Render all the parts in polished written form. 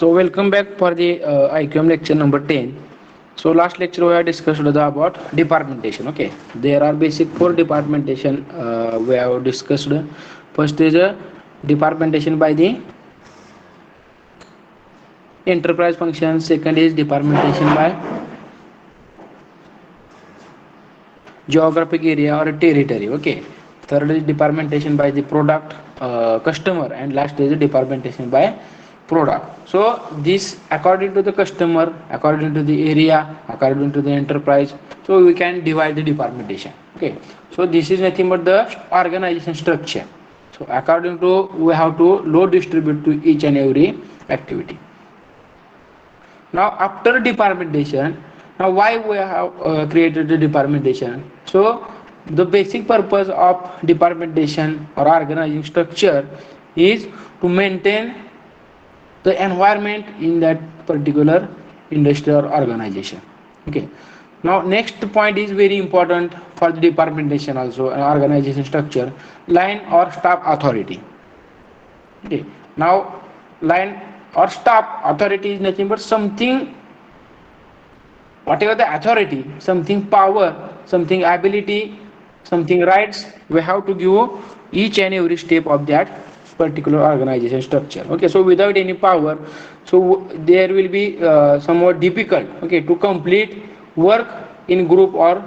So welcome back for the IQM lecture number 10. So last lecture we have discussed about departmentation. Okay, there are basic four departmentation we have discussed. First is a departmentation by the enterprise function. Second is departmentation by geographic area or territory. Okay, third is departmentation by the product customer, and last is departmentation by product. So this according to the customer, according to the area, according to the enterprise, so we can divide the departmentation. Okay, so this is nothing but the organization structure. So according to we have to load distribute to each and every activity. Now after departmentation, now why we have created the departmentation? So the basic purpose of departmentation or organizing structure is to maintain the environment in that particular industry or organization. Okay, now next point is very important for the departmentation also, an organization structure, line or staff authority. Okay, now line or staff authority is nothing but something, whatever the authority, something power, something ability, something rights we have to give each and every step of that particular organization structure. Okay, so without any power, so there will be somewhat difficult, okay, to complete work in group, or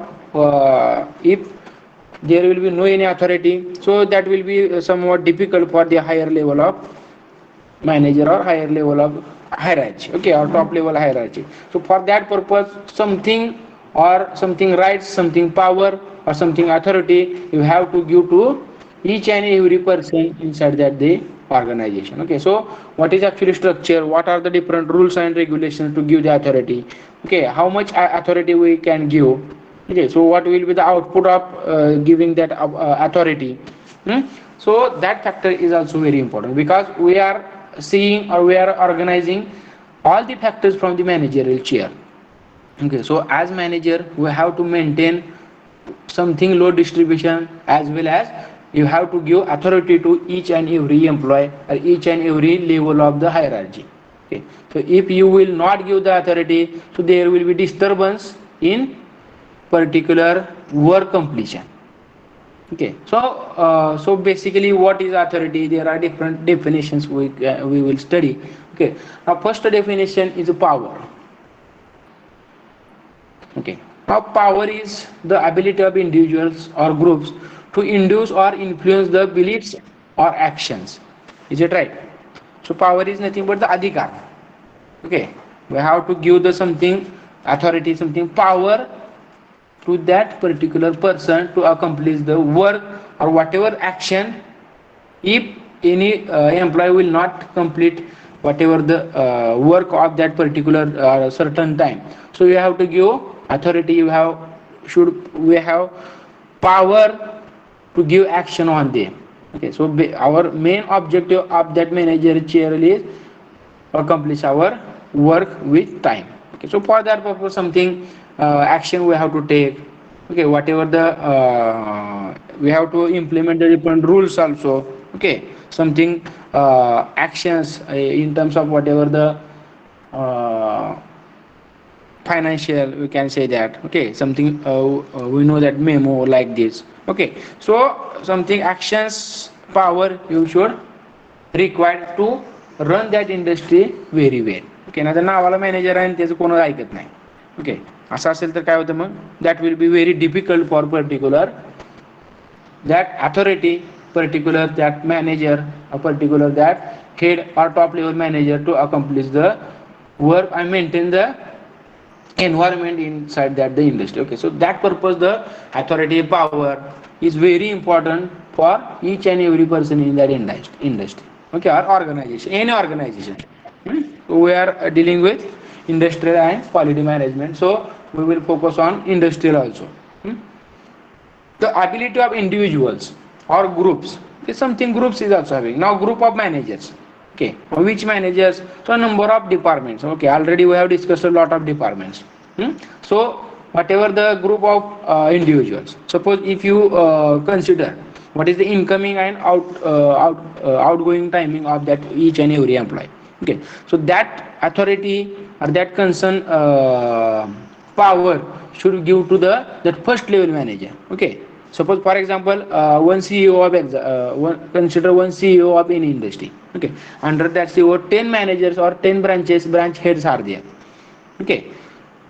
if there will be no any authority, so that will be somewhat difficult for the higher level of manager or higher level of hierarchy, okay, or top level hierarchy. So for that purpose, something or something rights, something power or something authority you have to give to each and every person inside that the organization. Okay, so what is actually structure, what are the different rules and regulations to give the authority, okay, how much authority we can give, okay, so what will be the output of giving that authority. So that factor is also very important, because we are seeing or we are organizing all the factors from the managerial chair. Okay, so as manager we have to maintain something low distribution, as well as you have to give authority to each and every employee or each and every level of the hierarchy. Okay, so if you will not give the authority, so there will be disturbance in particular work completion. Okay, so so basically what is authority, there are different definitions we will study. Okay, now first definition is power. Okay, now power is the ability of individuals or groups to induce or influence the beliefs or actions. Is it right? So power is nothing but the adhikar. Okay, we have to give the something authority, something power to that particular person to accomplish the work or whatever action. If any employee will not complete whatever the work of that particular certain time, so you have to give authority, you have should we have power to give action on them. Okay, so our main objective of that manager chair is accomplish our work with time. Okay, so for that purpose something action we have to take. Okay, whatever the we have to implement the different rules also. Okay, something actions in terms of whatever the uh, financial, we can say that. Okay, something we know that memo like this. Okay, so something actions power you should required to run that industry very well. Okay, ना तर नावाला manager आहे आणि त्याचं कोण ऐकत नाही. Okay, असं असेल तर काय होतं मग, that will be very difficult for particular that authority, particular that manager, a particular that head or top level manager to accomplish the work and maintain the environment inside that the industry. Okay, so that purpose the authority power is very important for each and every person in that industry. Okay, or organization, any organization. We are dealing with industrial and quality management, so we will focus on industrial also. The ability of individuals or groups is something groups is also having. Now group of managers. Okay, which managers? So number of departments. Okay, already we have discussed a lot of departments. So whatever the group of individuals, suppose if you consider what is the incoming and outgoing timing of that each and every employee, Okay, so that authority or that concern power should give to that first level manager. Okay, suppose for example one CEO of consider one CEO of any industry. Okay, under that CEO 10 managers or 10 branch heads are there. Okay,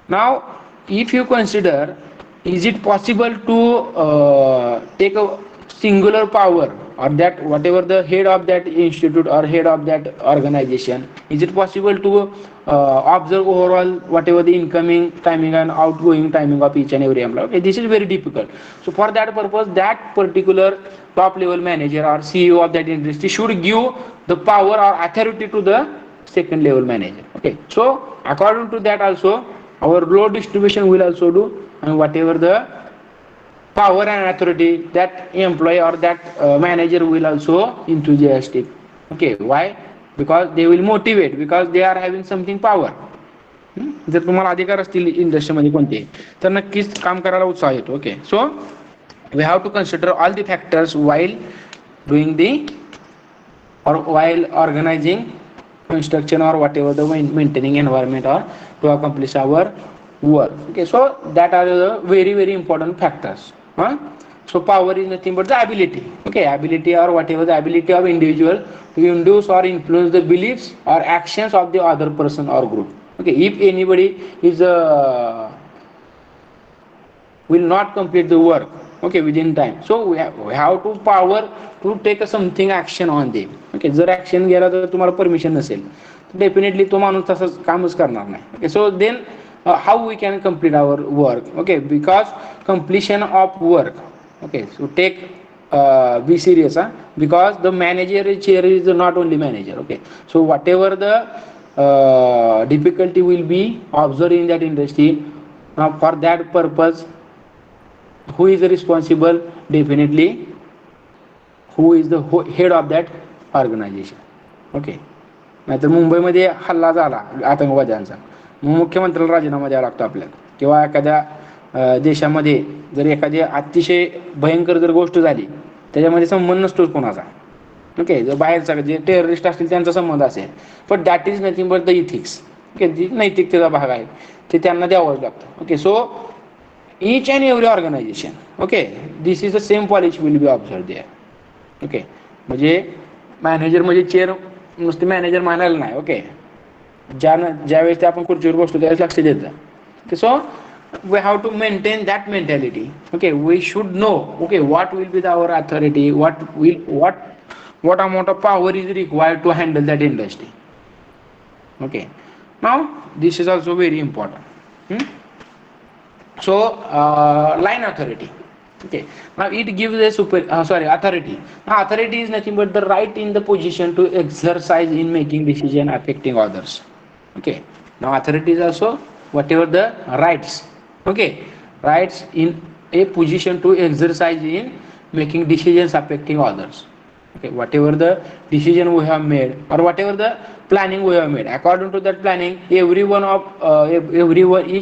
now if you consider, is it possible to take a singular power, or that whatever the head of that institute or head of that organization, is it possible to observe overall whatever the incoming timing and outgoing timing of each and every employee? Okay, this is very difficult. So for that purpose, that particular top level manager or CEO of that industry should give the power or authority to the second level manager. Okay, so according to that also our role distribution will also do, and whatever the power and authority that employee or that manager will also enthusiastic. Okay, why? Because they will motivate, because they are having something power. जर तुम्हाला अधिकार असतील इंडस्ट्रीमध्ये कोणते, तर नक्कीच काम करायला उत्साह येतो. Okay, so we have to consider all the factors while doing the or while organizing construction or whatever the maintaining environment or to accomplish our work. Okay, so that are the very important factors. So power is nothing but the ability. Okay, ability or whatever the ability of individual to induce or influence the beliefs or actions of the other person or group. Okay, if anybody is will not complete the work, okay, within time, so we have to power to take something action on them. Okay, जर action घ्यायला जर तुम्हाला permission नसेल, definitely तो माणूस तसंच कामच करणार नाही. Okay, so then how we can complete our work? Okay, because completion of work, okay, so take be serious, because the manager chair is not only manager. Okay, so whatever the difficulty will be observed in that industry, now for that purpose who is responsible? Definitely who is the head of that organization. Okay, नाहीतर मुंबईमध्ये हल्ला झाला आतंकवाद्यांचा, मग मुख्यमंत्र्याला राजीनामा द्यावा लागतो आपल्याला, किंवा एखाद्या देशामध्ये जर एखादी अतिशय भयंकर जर गोष्ट झाली, त्याच्यामध्ये संबंध नसतोच कोणाचा. ओके, जर बाहेरचा जे टेररिस्ट असतील त्यांचा संबंध असेल, पण that is nothing but the ethics. Okay, जी नैतिकतेचा भाग आहे ते त्यांना द्यावंच लागतं. Okay, so each and every organization, okay, this is the same policy will be observed there. Okay, म्हणजे मॅनेजर म्हणजे चेअर नुसते मॅनेजर मानायला नाही. ओके, ज्यावेळेस ते आपण खुर्चीवर बसतो त्यावेळेस लक्ष देत जा. Okay, so we have to maintain that mentality. Okay, we should know, okay, what will be our authority, what amount of power is required to handle that industry. Okay, now this is also very important. So line authority. Okay, now it gives a authority. Now authority is nothing but the right in the position to exercise in making decision affecting others. Okay, now authority is also whatever the rights. Okay, rights in a position to exercise in making decisions affecting others. Okay, whatever the decision we have made or whatever the planning we have made, according to that planning, each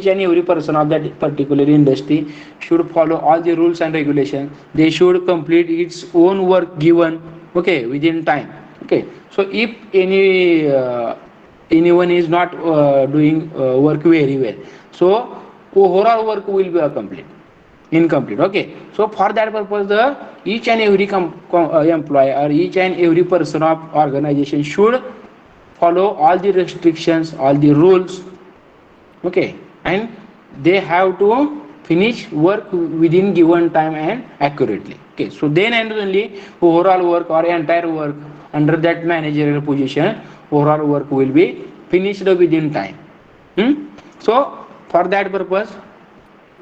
and every person of that particular industry should follow all the rules and regulations. They should complete its own work given, okay, within time. Okay, so if anyone is not doing work very well, so overall work will be incomplete. Okay, so for that purpose the each and every employee or each and every person of organization should follow all the restrictions, all the rules. Okay, and they have to finish work within given time and accurately. Okay, so then and only overall work or entire work under that managerial position, overall work will be finished within time. So for that purpose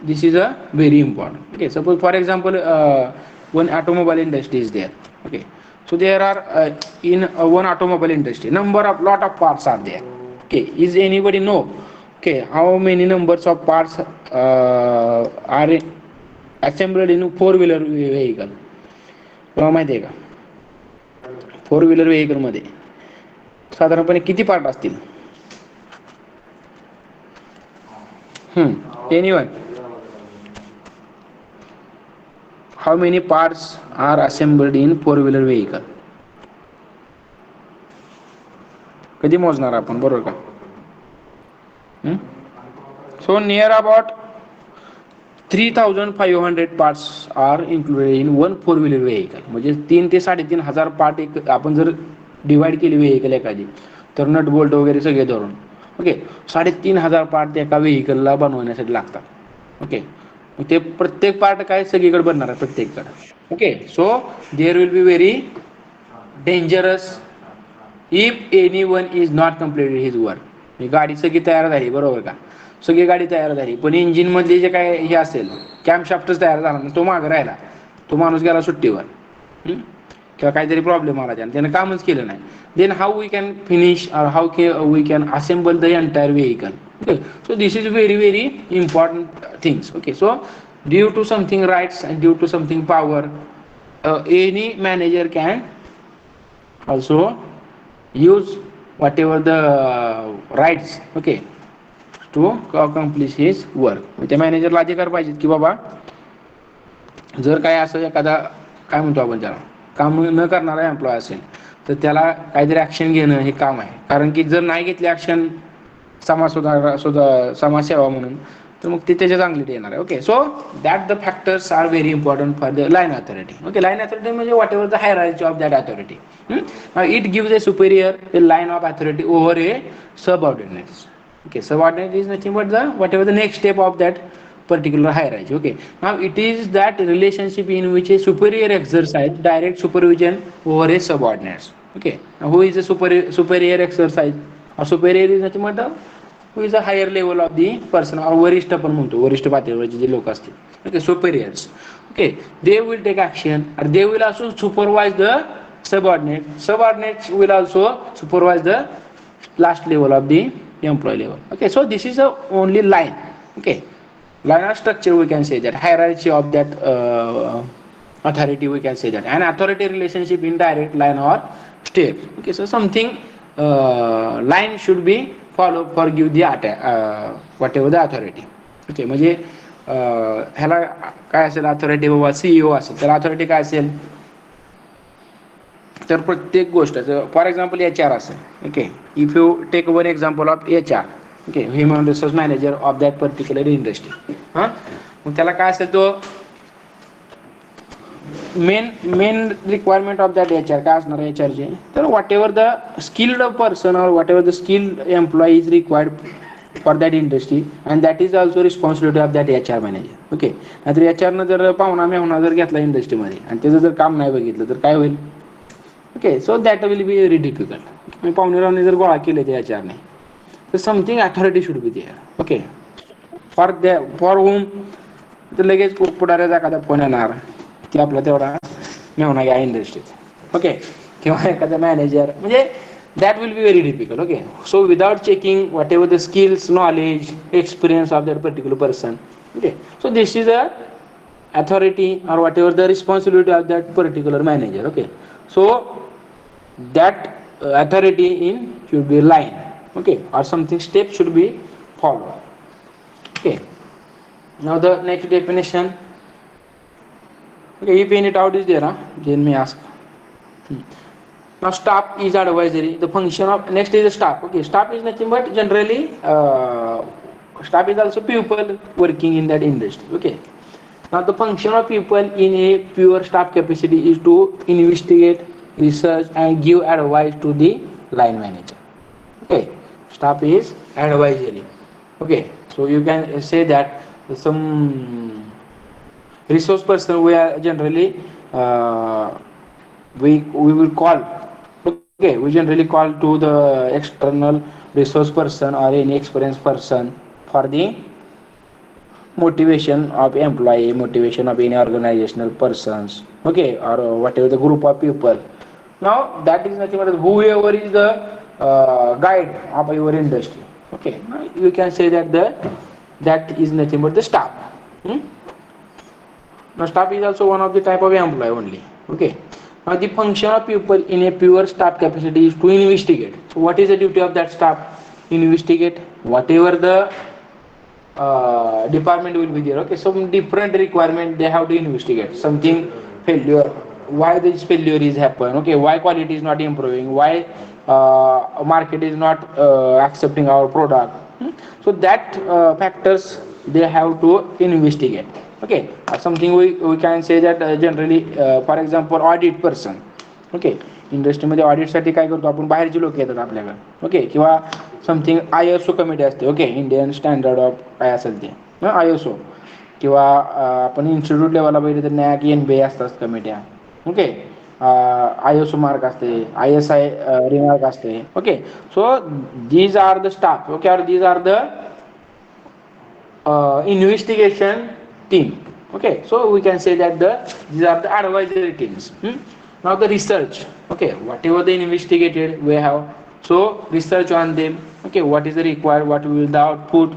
this is a very important. Okay, suppose for example one automobile industry is there. Okay, so there are in one automobile industry lot of parts are there. Okay, is anybody know, okay, how many numbers of parts are assembled in 4-wheeler vehicle? माहिती आहे का, 4-wheeler vehicle मध्ये साधारणपणे किती part असतील? Anyone, how many parts are assembled in 4-wheeler vehicle? कधी मोजणार आपण, बरोबर का? So near about 3500 parts are included in one four wheeler vehicle. म्हणजे 3 ते 3,500 पार्ट एक आपण जर डिवाइड केली व्हेकल एखादी, तर नट बोल्ट वगैरे सगळे धरून, ओके, 3,500 पार्ट एका व्हेकलला बनवण्यासाठी लागतात. ओके, ते प्रत्येक पार्ट काय सगळीकडे बनणार आहे प्रत्येककडे. Okay, so there will be very dangerous if any one is not completed his work. गाडी सगळी तयार झाली, बरोबर का, सगळी गाडी तयार झाली, पण इंजिन मधले जे काय हे असेल, कॅम्पशाफ्टच तयार झाला नाही, तो मागे राहिला, तो माणूस गेला सुट्टीवर, किंवा काहीतरी प्रॉब्लेम आला त्याने कामच केलं नाही, then how we can finish और how we can assemble the entire vehicle. Okay, so this is very very important things. Okay, so due to something rights and due to something power, any manager can also use whatever the rights, okay, to accomplish his work. त्या मॅनेजरला अधिकार पाहिजेत की बाबा जर काय असं एखादा काय म्हणतो आपण त्याला काम न करणारा एम्प्लॉय असेल तर त्याला काहीतरी ऍक्शन घेणं हे काम आहे. कारण की जर नाही घेतली ऍक्शन समाजसेवा म्हणून, तर मग ते त्याच्या चांगली येणार आहे. Okay, so that the factors are very important for the line authority. Okay, line authority म्हणजे whatever the hierarchy of that authority. It gives a superior a line of authority over a subordinates. Okay, subordinate is nothing but the whatever the next step of that particular hierarchy. Okay, now it is that relationship in which a superior exercise direct supervision over a subordinates. Okay, now who is a superior exercise or superior is nothing but the who is a higher level of the person or वरिष्ठ पण म्हणतो, वरिष्ठ पातळीवरचे जे लोक असतील. Okay, superiors. Okay, they will take action or they will also supervise the subordinates will also supervise the last level of the employee level. Okay, so this is a only line. Okay, line of structure we can say that, hierarchy of that authority we can say that, and authority relationship in direct line or step. Okay, so something line should be followed for give the whatever the authority. Okay, म्हणजे ह्याला काय असेल authority, बाबा CEO असेल तर authority काय असेल तर प्रत्येक गोष्ट, फॉर एक्झाम्पल HR असेल. Okay, if you take one example of HR, okay, human resource manager of that particular industry. हां, मग त्याला काय असेल तो main requirement of that HR काय असणार आहे HRचे, तर whatever the skilled person और whatever the skilled employee is required for that industry and that is also responsibility of that HR manager. Okay, नाहीतर HRनं जर पाहुणा मेहुणा जर घेतला इंडस्ट्रीमध्ये आणि त्याचं जर काम नाही बघितलं तर काय होईल. Okay, so that will be very difficult. पाहुणे रावणे जर गोळा केले त्या HRने तर something authority should be there. Okay, for home तर लगेच पुढाऱ्याचा एखादा फोन येणार की आपला तेवढा मेहुणा घ्या इंडस्ट्रीत. ओके, किंवा एखादा मॅनेजर, म्हणजे that will be very difficult. Okay, so without checking what ever the skills, knowledge, experience of that particular person. Okay, so this is a authority or whatever the responsibility of that particular manager. Okay, so that authority in should be line. Okay, or something step should be followed. Okay, now the next definition. Okay, if any doubt is there, then may ask. Now staff is advisory. The function of next is the staff. Okay, staff is nothing but generally staff is also people working in that industry. Okay, now the function of people in a pure staff capacity is to investigate, research and give advice to the line manager. Okay, staff is advisory. Okay, so you can say that some resource person we are generally we will call. Okay, we generally call to the external resource person or any experienced person for the motivation of employee, motivation of any organizational persons. Okay, or whatever the group of people. Now that is nothing but whoever is the guide of your industry. Okay, now you can say that that is nothing but the staff. Now staff is also one of the type of employee only. Okay, now the function of people in a pure staff capacity is to investigate. So what is the duty of that staff? Investigate whatever the department will be there. Okay, some different requirement they have to investigate, something failure why this failure is happen, okay, why quality is not improving, why market is not accepting our product. So that factors they have to investigate. Okay, something we can say that generally for example audit person. Okay, इंडस्ट्रीमध्ये ऑडिटसाठी काय करतो आपण, बाहेरचे लोक येतात आपल्याकडे. Okay, किंवा something ISO committee असते. ओके, इंडियन स्टँडर्ड ऑफ काय असेल ते ISO, किंवा आपण इन्स्टिट्यूट लेवलला बघितलं तर NAAC NBA असतात कमिट्या. ओके, ISO मार्क असते, ISI रिमार्क असते. Okay, so these are the staff. Okay, और these are the investigation team. Okay, so we can say that these are the advisory teams. Now the research. Okay, whatever they investigated we have, so research on them. Okay, what is the required, what will the output,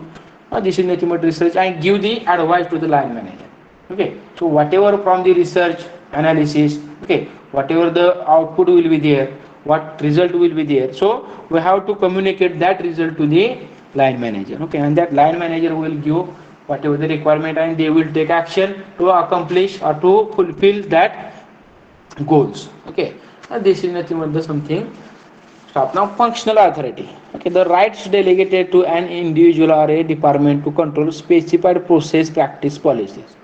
this is nothing but research, and give the advice to the line manager. Okay, so whatever from the research analysis, okay, whatever the output will be there, what result will be there, so we have to communicate that result to the line manager. Okay, and that line manager will give whatever the requirement, and they will take action to accomplish or to fulfill that goals. Okay, and this is nothing but the something. Stop. Now functional authority. Okay, the rights delegated to an individual or a department to control specified process, practice, policies.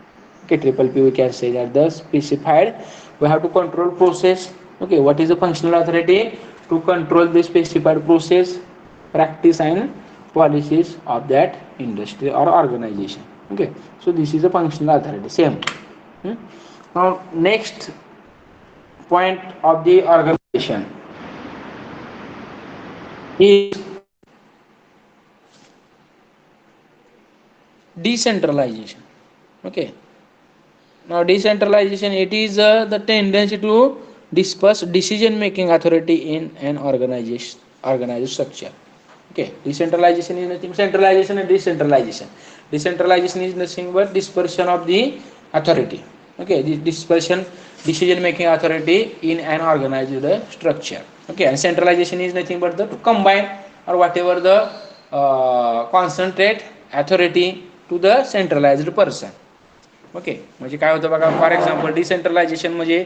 Okay, triple P we can say that the specified, we have to control process. Okay, what is the functional authority? To control the specified process, practice and policies of that industry or organization. Okay, so this is a functional authority. Same. Now next point of the organization is decentralization. Okay, now decentralization, it is the tendency to disperse decision making authority in an organized structure. Okay, decentralization is nothing, centralization and decentralization. Decentralization is nothing but dispersion of the authority. Okay, the dispersion decision making authority in an organized structure. Okay, and centralization is nothing but the to combine or whatever the concentrate authority to the centralized person. Okay, म्हणजे काय होतं बघा, for example decentralisation म्हणजे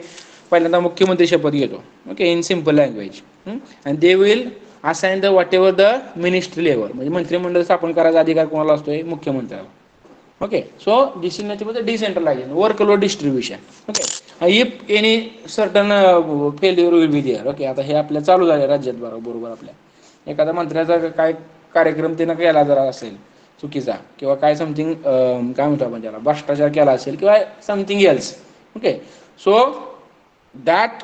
पहिल्यांदा मुख्यमंत्री शपथ घेतो. Okay, in simple language, and they will assign the whatever the ministry level, म्हणजे मंत्रिमंडळ स्थापन करायचा अधिकार कोणाला असतोय, मुख्यमंत्र्याला. Okay, so this is nothing but decentralisation, workload distribution. Okay, if any certain failure will be there. ओके, आता हे आपल्या चालू झाले राज्यात बरोबर, आपल्या एखादा मंत्र्याचा काय कार्यक्रम त्यानं केला जरा असेल चुकीचा, किंवा काय समथिंग काय म्हणतो आपण त्याला, भ्रष्टाचार केला असेल किंवा something else. Okay, so that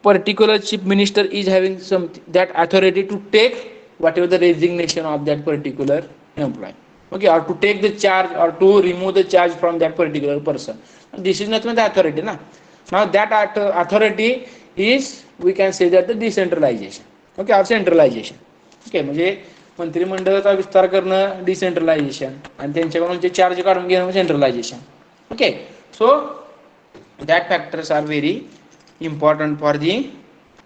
particular chief minister is having some that authority to take whatever the resignation of that particular employee. Okay, or to take the charge or to remove the charge from that particular person. This is nothing but the authority. Now that authority is, we can say that the decentralization. Okay, or centralization. Okay, म्हणजे मंत्रिमंडळाचा विस्तार करणं decentralisation, आणि त्यांच्याकडून जे charge काढून घेणं centralisation. Okay, so that factors are very important for the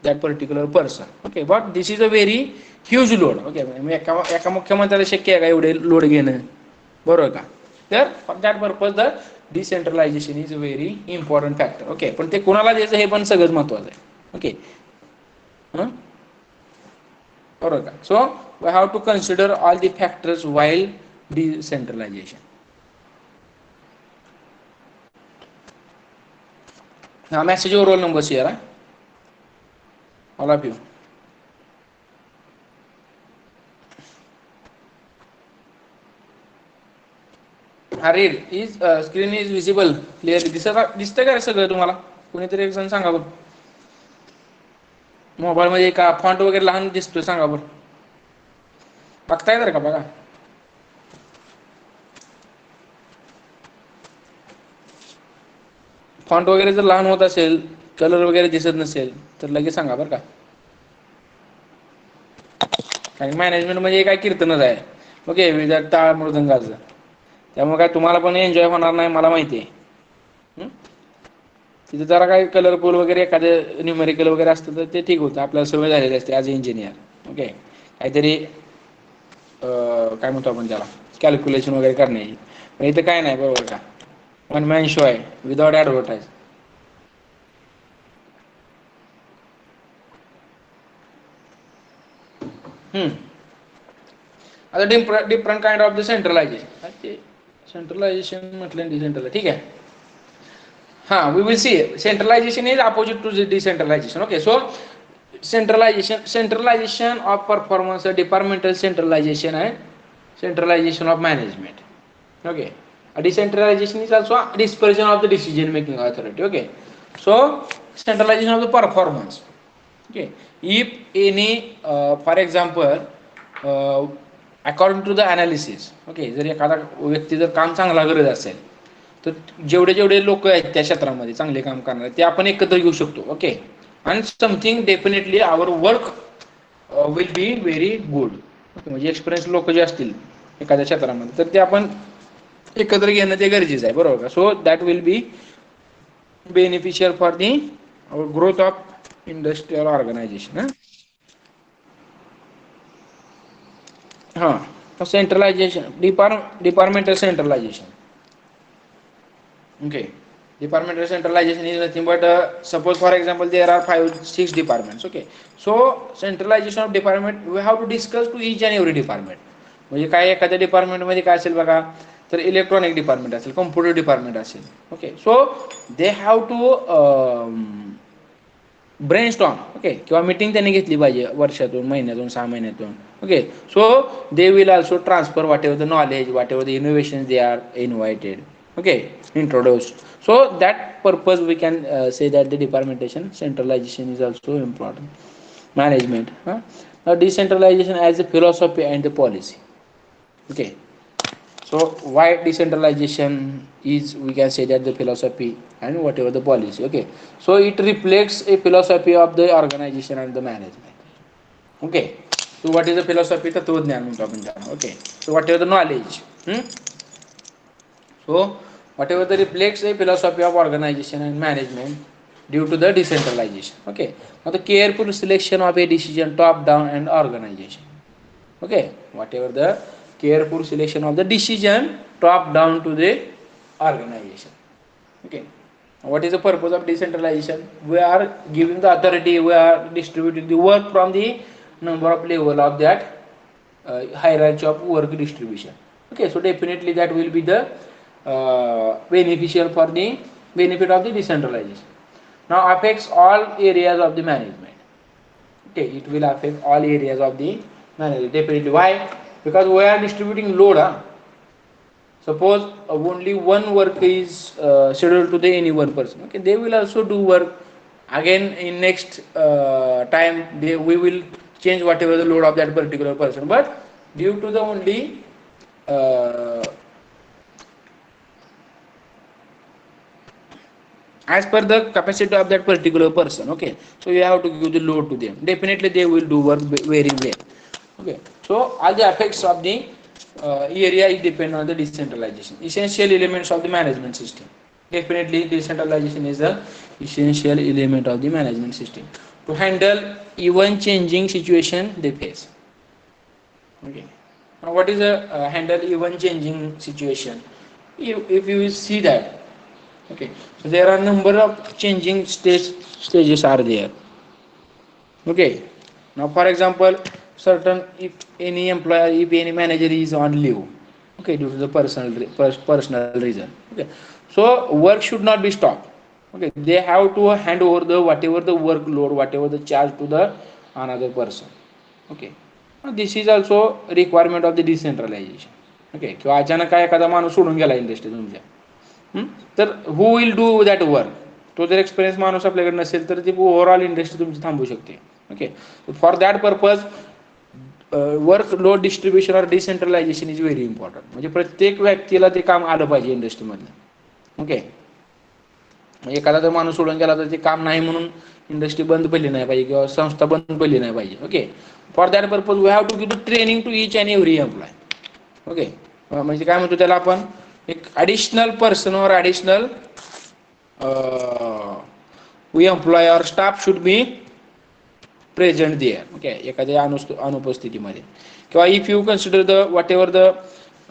that particular person. Okay, but this is a very huge load. Okay, एका मुख्यमंत्र्याला शक्य आहे का एवढे लोड घेणं, बरोबर का? तर for that purpose the decentralisation is a very important factor. Okay, पण ते कोणाला द्यायचं हे पण सगळंच महत्वाचं आहे. ओके, बरोबर का? So we have to consider all the factors while decentralisation. Now message your roll numbers here, all of you. Harir, is screen is visible clearly? दिसतं का सगळं तुम्हाला? कोणीतरी एक जण सांगा बरं. मोबाईल मध्ये का फॉन्ट वगैरे लहान दिसतोय, सांगा बरं. बघताय तर का बघा. फॉन्ट वगैरे जर लहान होत असेल, कलर वगैरे दिसत नसेल तर लगेच सांगा बरं का. कारण मॅनेजमेंट म्हणजे काय कीर्तनच आहे. ओके, विदात टाळ मृदंगाचं, त्यामुळे काय तुम्हाला पण एन्जॉय होणार नाही, मला माहिती आहे. तिथे जरा काय कलरफुल वगैरे एखादं न्यूमेरिकल वगैरे असतं तर ते ठीक होतं, आपल्याला सवय झालेली असते ॲज अ इंजिनियर. ओके, काहीतरी काय म्हणतो आपण त्याला, कॅल्क्युलेशन वगैरे करण्याची. पण इथं काय नाही, बरोबर का? वन मॅन शो आहे विदाउट ॲडव्हर्टाईज. आता डिफरंट काइंड ऑफ द सेंट्रलायझेशन, ते सेंट्रलायझेशन म्हटलं डिसेंट्रलायझेशन, ठीक आहे. हां, we will see. Centralization is opposite to the decentralization. Okay, so centralization of performance, departmental centralization and centralization of management. Okay, a decentralization is also a dispersion of the decision making authority. Okay, so centralization of the performance. Okay, if any for example according to the analysis, okay, जर एखादा व्यक्ती जर काम चांगला करत असेल तर जेवढे जेवढे लोक आहेत त्या क्षेत्रामध्ये चांगले काम करणारे ते आपण एकत्र घेऊ शकतो. ओके, आणि something definitely our work will be very good. Okay, म्हणजे एक्सपिरियन्स लोक जे असतील एखाद्या क्षेत्रामध्ये तर ते आपण एकत्र घेणं ते गरजेचं आहे, बरोबर का. So that will be beneficial for the growth of industrial organisation. हां, centralisation, departmental centralisation. Okay, departmental centralization is nothing but suppose for example there are 5-6 departments. Okay, so centralization of department, we have to discuss to each and every department. म्हणजे काय एखाद्या डिपार्टमेंटमध्ये काय असेल बघा, तर electronic department असेल, computer department असेल. Okay, so they have to brainstorm. Okay, किंवा मीटिंग त्यांनी घेतली पाहिजे वर्षातून, महिन्यातून, 6 महिन्यातून. Okay, so they will also transfer whatever the knowledge, whatever the innovation they are invited. Okay, introduced. So that purpose we can say that the departmentation centralization is also important. Management, now decentralization as a philosophy and the policy. Okay, so why decentralization is, we can say that the philosophy and whatever the policy. Okay, so it reflects a philosophy of the organization and the management. Okay, so what is the philosophy? तत्वज्ञान म्हणतो आपण त्याला. Okay, so whatever the knowledge, so whatever that reflects a philosophy of organization and management due to the decentralization. Okay, now the careful selection of a decision top down and organization. Okay, whatever the careful selection of the decision top down to the organization. Okay, what is the purpose of decentralization? We are giving the authority, we are distributing the work from the number of level of that hierarchy of work distribution. Okay, so definitely that will be the beneficial for the benefit of the decentralization. Now affects all areas of the management. Okay, it will affect all areas of the management, definitely. Why? Because we are distributing load. Suppose only one work is scheduled to the any one person. Okay, they will also do work again in next time. We will change whatever the load of that particular person, but due to the only as per the capacity of that particular person. Okay, so you have to give the load to them, definitely they will do work very well. Okay, so all the effects of the area is depend on the decentralization. Essential elements of the management system, definitely decentralization is the essential element of the management system to handle even changing situation they face. Okay, now what is a handle even changing situation? If you see that, okay, so there are number of changing stages are there. Okay, now for example, certain, if any employer, if any manager is on leave, okay, due to the personal reason, okay, so work should not be stopped. Okay, they have to hand over the whatever the workload, whatever the charge to the another person. Okay, now this is also requirement of the decentralization. Okay, किंवा अचानक काय एखादा माणूस सोडून गेला industry तुमच्या, तर who will do that work. तो जर एक्सपिरियन्स माणूस आपल्याकडे नसेल तर ती ओव्हरऑल इंडस्ट्री तुमची थांबू शकते. Okay, for that purpose work load distribution or decentralisation is very important. म्हणजे प्रत्येक व्यक्तीला ते काम आलं पाहिजे इंडस्ट्रीमधलं. ओके, एखादा जर माणूस सोडून गेला तर ते काम नाही म्हणून इंडस्ट्री बंद पडली नाही पाहिजे किंवा संस्था बंद पडली नाही पाहिजे. Okay, for that purpose we have to give training to each and every employee. Okay, म्हणजे काय म्हणतो त्याला आपण, एक additional person or additional employee or staff should be present there. Okay, एखाद्या अनुपस्थितीमध्ये. किंवा if you consider the whatever the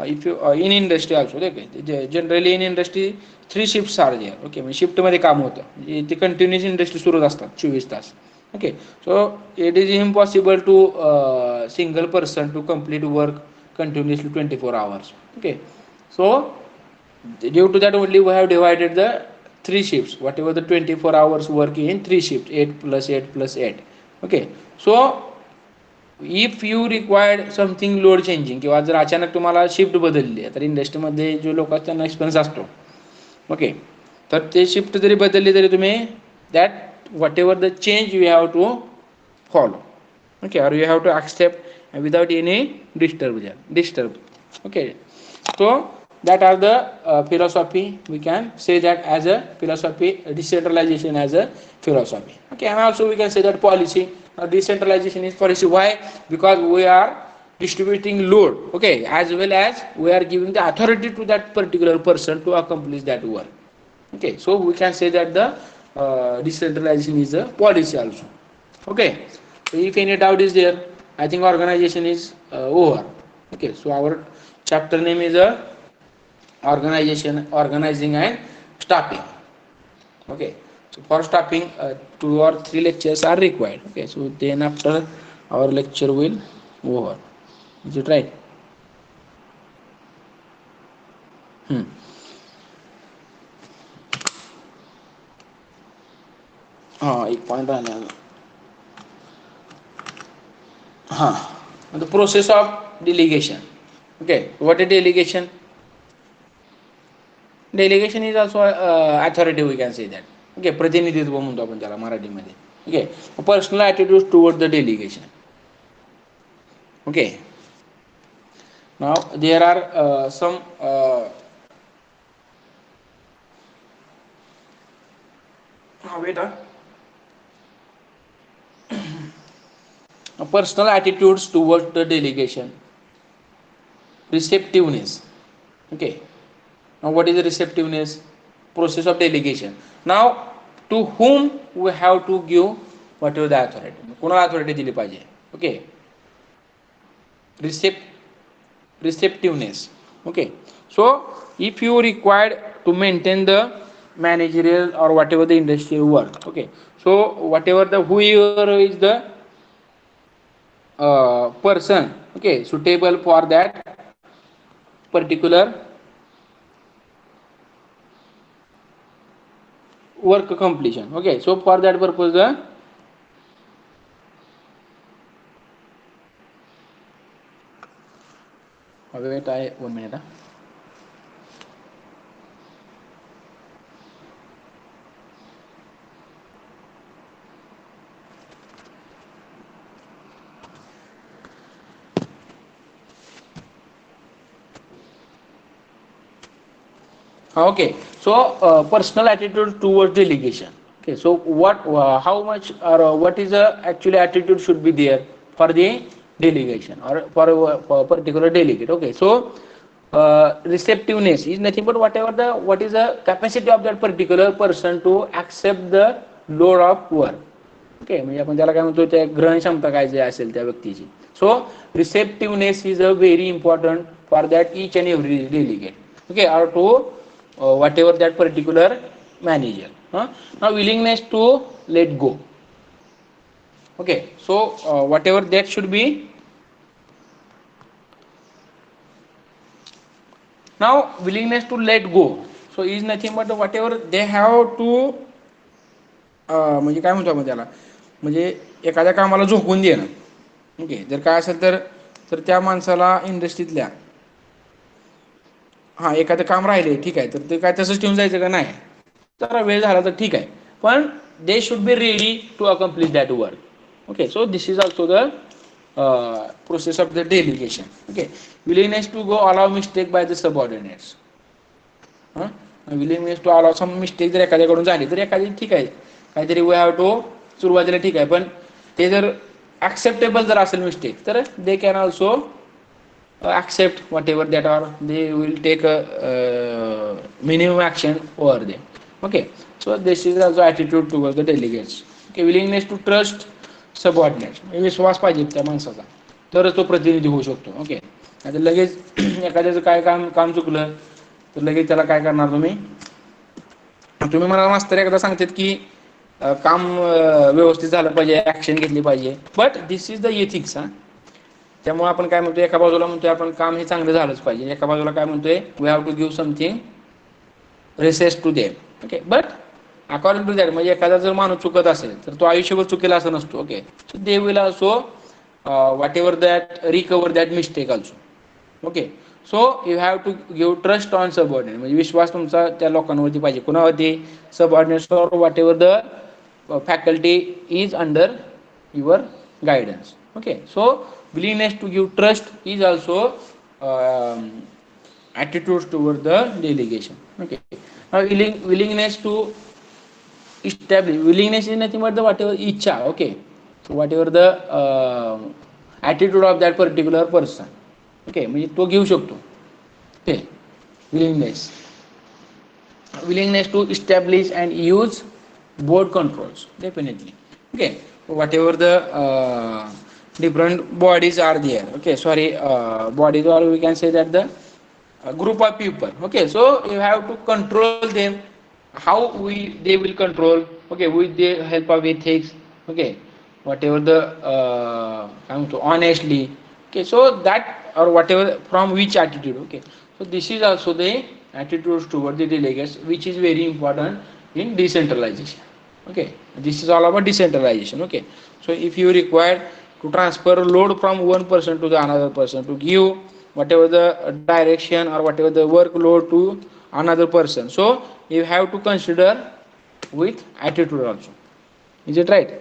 if you in industry also, okay, generally in industry 3 shifts are there. Okay, म्हणजे शिफ्टमध्ये काम होतं, म्हणजे ते continuous industry सुरूच असतात 24 तास. Okay, so it is impossible to single person to complete work continuously 24 hours. Okay, so due to that only we have divided the three shifts, whatever the 24 hours work in three shifts, 8 plus 8 plus 8. Okay, so if you required something load changing किंवा जर अचानक तुम्हाला shift बदलली आहे तर इंडस्ट्रीमध्ये जे लोक असतात त्यांना एक्सपिरियन्स असतो. ओके, तर ते शिफ्ट जरी बदलली तरी तुम्ही that whatever the change you have to follow. Okay, or you have to accept without any disturb. Okay, so that are the philosophy, we can say that as a philosophy, decentralization as a philosophy. Okay, and also we can say that policy, decentralization is policy. Why? Because we are distributing load, okay, as well as we are giving the authority to that particular person to accomplish that work. Okay, so we can say that the decentralization is a policy also. Okay, so if any doubt is there, I think organization is over. Okay, so our chapter name is organization, organizing and staffing. Okay, so for staffing 2 or 3 lectures are required. Okay, so then after our lecture will over. Is it right? हाँ, एक point राहिला. the process of delegation. Okay, what is delegation? Delegation is also authority, we can say that. Okay, प्रतिनिधित्व म्हणतो आपण त्याला मराठीमध्ये. Okay, personal attitude towards the delegation. Okay, now there are some wait personal attitudes towards the delegation. Receptiveness. Okay, now what is the receptiveness? Process of delegation. Now to whom we have to give whatever the authority, कोणाला authority दिली पाहिजे. Okay, receptiveness. Okay, so if you required to maintain the managerial or whatever the industrial work, okay, so whatever the whoever is the person, okay, suitable for that particular work completion. Okay, so for that purpose the wait, I 1 minute. Okay, so personal attitude towards delegation. Okay, so what how much or what is the actually attitude should be there for the delegation or for a particular delegate. Okay, so receptiveness is nothing but whatever the what is the capacity of that particular person to accept the load of work. Okay, म्हणजे आपण त्याला काय म्हणतो, त्या ग्रहण क्षमता काय जे असेल त्या व्यक्तीची. So receptiveness is a very important for that each and every delegate. Okay, are to whatever that particular manager. Now willingness to let go. Okay, so whatever that should be. Now willingness to let go, so is nothing but whatever they have to म्हणजे काय म्हणतो आपण त्याला, म्हणजे एखाद्या कामाला झोकून देणं. ओके, जर काय असेल तर त्या माणसाला इंडस्ट्रीतल्या हां एखादं काम राहिले ठीक आहे, तर ते काय तसंच ठेवून जायचं का नाही, जरा वेळ झाला तर ठीक आहे, पण they should be ready to accomplish that work. Okay, so this is also the process of the delegation. Okay, willingness to go allow mistake by the subordinates. Willingness to allow some mistake जर एखाद्याकडून झाली तर एखादी ठीक आहे, काहीतरी we have to सुरुवातीला ठीक आहे, पण ते जर ॲक्सेप्टेबल जर असेल मिस्टेक तर they can also accept whatever that are, they will take a minimum action over them. Okay, so this is also attitude towards the delegates. Okay, willingness to trust subordinates, विश्वास पाहिजे त्या माणसाचा तरच तो प्रतिनिधी होऊ शकतो. ओके, आता लगेच एखाद्याचं काय काम चुकलं तर लगेच त्याला काय करणार तुम्ही मला मास्तर एकदा सांगतात की काम व्यवस्थित झालं पाहिजे, ऍक्शन घेतली पाहिजे. But this is the ethics. त्यामुळे आपण काय म्हणतोय, एका बाजूला म्हणतोय आपण काम हे चांगलं झालंच पाहिजे, एका बाजूला काय म्हणतोय, we have to give something raises to them. Okay, but according to that, म्हणजे एखादा जर माणूस चुकत असेल तर तो आयुष्यभर चुकेल असं नसतो. Okay, so they will also whatever that recover that mistake also. Okay, so you have to give trust on subordinate, म्हणजे विश्वास तुमचा त्या लोकांवरती पाहिजे. कुणावरती? Subordinates or whatever the faculty is under your guidance. Okay, so willingness to give trust is also attitudes toward the delegation. Okay, now willingness to establish, willingness is nothing but the whatever icha. Okay, so whatever the attitude of that particular person. Okay, म्हणजे तो घेऊ शकतो. Okay, willingness to establish and use board controls, definitely. Okay, whatever the different bodies are there. Okay, sorry, bodies, or we can say that the group of people. Okay, so you have to control them. How they will control? Okay, with the help of ethics. Okay, whatever the honestly. Okay, so that, or whatever, from which attitude. Okay, so this is also the attitudes toward the delegates, which is very important in decentralization. Okay, this is all about decentralization. Okay, so if you require to transfer load from one person to the another person, to give whatever the direction or whatever the workload to another person, so you have to consider with attitude also. Is it right?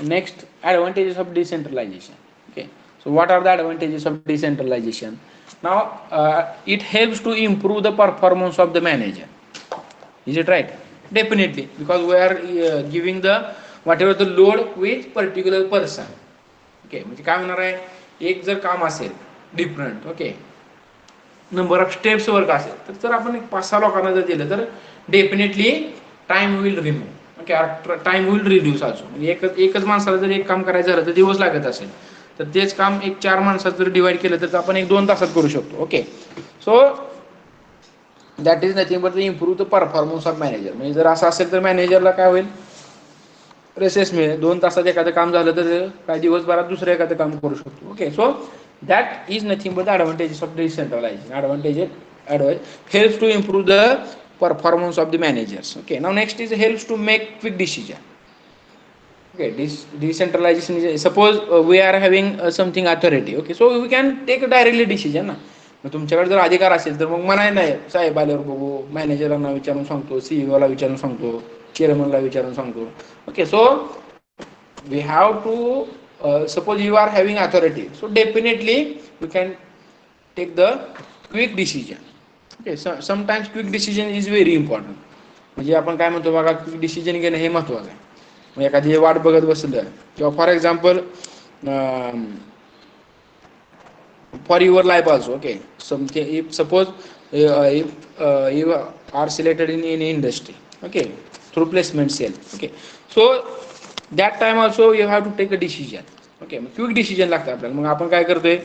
Next, advantages of decentralization. Okay, so what are the advantages of decentralization? Now, it helps to improve the performance of the manager. Is it right? Definitely, because we are giving the whatever the load with particular person. Okay, म्हणजे काय होणार आहे, एक जर काम असेल different, okay, number of steps work असेल, तर जर आपण 5-6 लोकांना जर दिलं तर definitely time will remove. Okay, time will reduce also. म्हणजे एकच माणसाला जर एक काम करायचं झालं तर दिवस लागत असेल, तर तेच काम 4 माणसात जर डिवाइड केलं तर आपण 1-2 तासात करू शकतो. Okay, so that is nothing but improve the performance of manager. म्हणजे जर असं असेल तर मॅनेजरला काय होईल, रेसेस मिळेल. 2 तासात एखादं काम झालं तर काय दिवसभरात दुसरं एखादं काम करू शकतो. Okay, so that is nothing but the advantages of decentralization. Helps to improve the performance of the managers. Okay, now next is helps to make quick decision. Okay, decentralization is, suppose we are having something authority. Okay, so we can take directly decision ना. मग तुमच्याकडे जर अधिकार असेल तर मग म्हणाय नाही, साहेब आल्यावर बघू, मॅनेजरांना विचारून सांगतो, सीईओला विचारून सांगतो, चेअरमनला विचारून सांगतो. Okay, so we have to suppose you are having authority, so definitely you can take the quick decision. Okay, so sometimes quick decision is very important. म्हणजे आपण काय म्हणतो बघा, क्विक डिसिजन घेणं हे महत्वाचं आहे. मग एखादी वाट बघत बसलं, किंवा for example for your life also. Okay, something, if suppose if you are selected in any industry, okay, through placement sale. Okay, so that time also you have to take a decision. Okay, quick decision लागतं आपल्याला. मग आपण काय करतोय,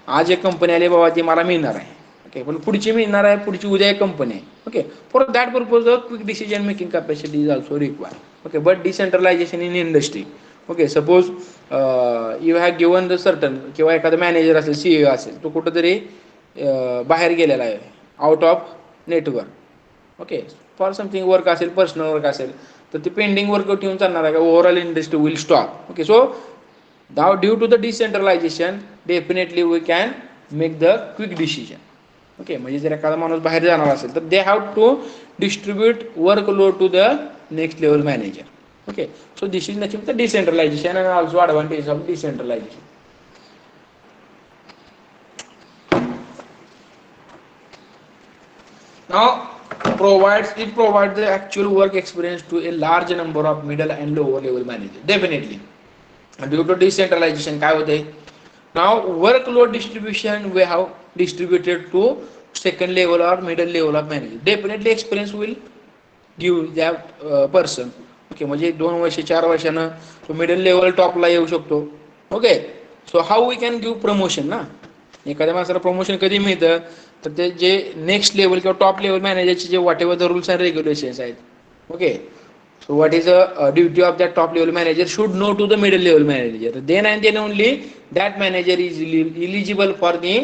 आज एक company आली बाबा, ती मला मिळणार आहे. ओके, पण पुढची मिळणार आहे, पुढची उद्या एक कंपनी आहे. Okay, for that purpose quick decision making capacity is also required. Okay, but decentralisation in industry. Okay, suppose you have given the certain, किंवा एखादा मॅनेजर असेल, सीईओ असेल, तो कुठंतरी बाहेर गेलेला आहे, out of network. Okay, for something work असेल, पर्सनल वर्क असेल, तर ते पेंडिंग वर्क ठेवून चालणार आहे का, overall industry will stop. Okay, so now due to the decentralization definitely we can make the quick decision. Okay, म्हणजे जर एखादा माणूस बाहेर जाणार असेल तर they have to distribute workload to the next level manager. Okay, so this is nothing but the decentralization and also advantage of decentralization. Now it provides the actual work experience to a large number of middle and lower level managers. Definitely due to decentralization काय होते, now workload distribution we have distributed to second level or middle level of manager. Definitely experience will give that person. Okay, म्हणजे 2 वर्ष 4 वर्षानं तो middle level टॉपला येऊ शकतो. Okay, so how we can give promotion ना. एखाद्या माणसाला प्रमोशन कधी मिळतं, तर ते जे नेक्स्ट लेवल किंवा टॉप लेवल मॅनेजरचे जे whatever the rules and regulations आहेत. Okay, so what is the duty of that top level manager should know to the middle level manager, then and then only that manager is eligible for the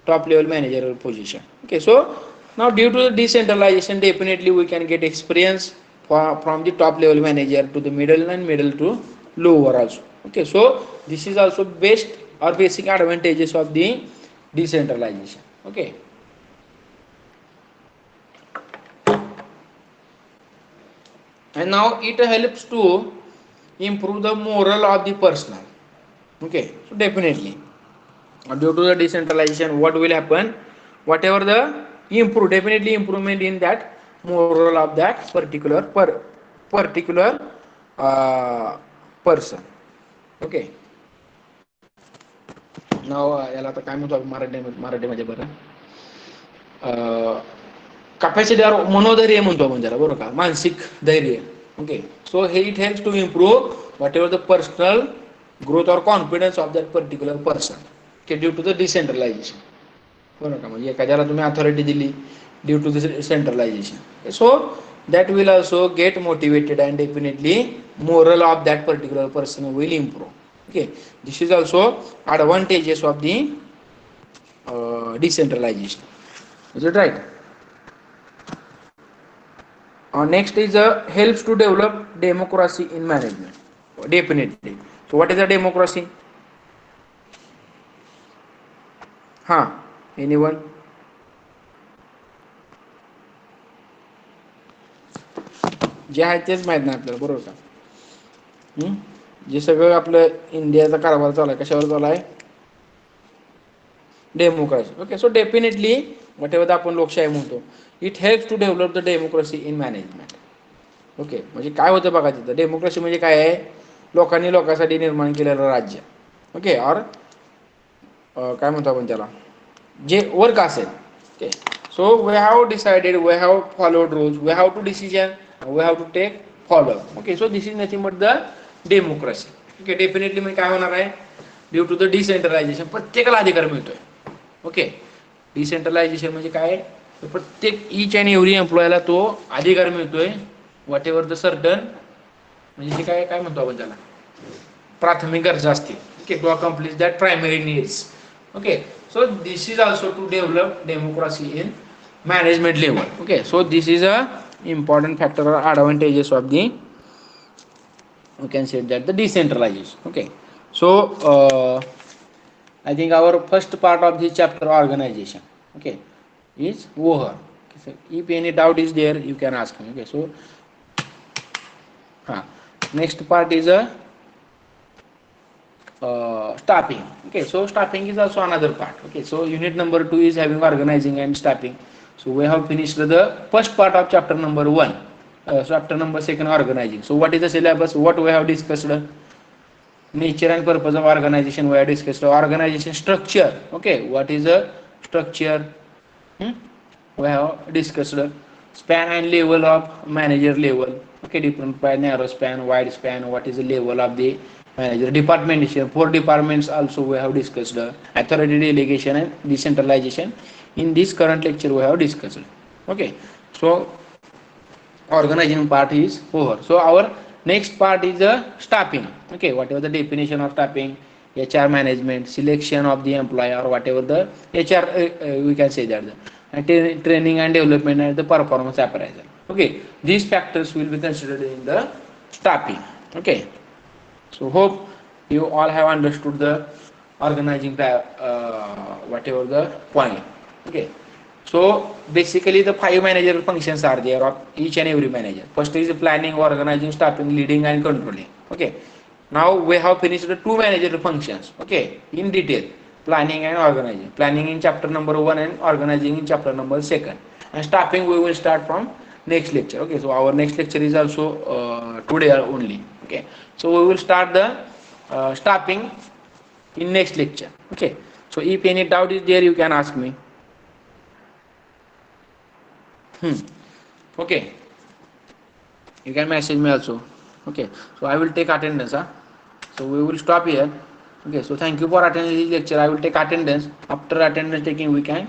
top level manager position. Okay, so now due to the decentralization definitely we can get experience from the top level manager to the middle and middle to lower also. Okay, so this is also best or basic advantages of the decentralization. Okay, and now it helps to improve the moral of the personnel. Okay, so definitely due to the decentralization what will happen, whatever the improve, definitely improvement in that moral of that particular person. Okay, now याला आता काय म्हणतो मराठीमध्ये बरं, capacity मनोधैर्य म्हणतो आपण त्याला, बरोबर का, मानसिक धैर्य. ओके, सो हे it helps to improve whatever the personal growth or confidence of that particular person. Okay, due to the decentralization. बरोबर का, म्हणजे एखाद्याला तुम्ही अथॉरिटी दिली due to the centralization, so that will also get motivated and definitely moral of that particular person will improve. Okay, this is also advantages of the decentralization. Is it right? Next is helps to develop democracy in management. Definitely. So what is a democracy? Anyone? जे आहे तेच माहीत नाही आपल्याला, बरोबर का. जे सगळं आपलं इंडियाचा कारभार चालू आहे कशावर चालू आहे, democracy. Okay, so definitely whatever आपण लोकशाही म्हणतो, it helps to develop the democracy in management. Okay, म्हणजे काय होतं बघा तिथं, डेमोक्रेसी म्हणजे काय आहे, लोकांनी लोकांसाठी निर्माण केलेलं राज्य. ओके, और काय म्हणतो आपण त्याला, जे वर्क असेल. Okay, so we have decided, we have followed rules, we have to decision, we have to take follow. Okay, so this is nothing but the democracy. Okay, definitely म्हणजे काय होणार आहे, ड्यू टू द डिसेंट्रलायझेशन प्रत्येकाला अधिकार मिळतोय. Okay, decentralisation म्हणजे काय, प्रत्येक ईच अँड एव्हरी एम्प्लॉयला तो अधिकार मिळतोय वॉट एव्हर द सर्टन, म्हणजे काय काय म्हणतो आपण त्याला, प्राथमिक गरजा असतील. Okay, to accomplish that primary needs. Okay, so this is also to develop democracy in management level. Okay, so this is a important factor or advantages of the, you can say that, the decentralization. Okay, so I think our first part of this chapter, organization, okay, is over. Okay, so if any doubt is there you can ask me. Okay, so next part is a staffing. Okay, so staffing is also another part. Okay, so unit number 2 is having organizing and staffing. So we have finished the first part of chapter number 1. Chapter number 2, organizing. So what is the syllabus, what we have discussed, nature and purpose of organization we have discussed, organization structure. Okay, what is the structure, we have discussed, span and level of manager level. Okay, different by narrow span, wide span, what is the level of the manager, departmentation, 4 departments also we have discussed, authority delegation and decentralization. In this current lecture we have discussed. Okay, so organizing part is over. So our next part is the staffing. Okay, whatever the definition of staffing, HR management, selection of the employee, or whatever the HR, we can say that, training and development and the performance appraisal. Okay, these factors will be considered in the staffing. Okay, so hope you all have understood the organizing whatever the point. Okay, so basically the 5 managerial functions are there of each and every manager. First is planning, organizing, staffing, leading and controlling. Okay, now we have finished the 2 managerial functions. Okay, in detail, planning and organizing. Planning in chapter number 1 and organizing in chapter number 2. And staffing we will start from next lecture. Okay, so our next lecture is also today only. Okay, so we will start the staffing in next lecture. Okay, so if any doubt is there you can ask me. Okay, you can message me also. Okay, so I will take attendance. So we will stop here. Okay, so thank you for attending this lecture. I will take attendance. After attendance taking we can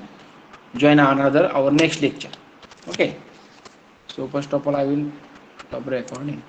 join another our next lecture. Okay, so first of all I will stop recording.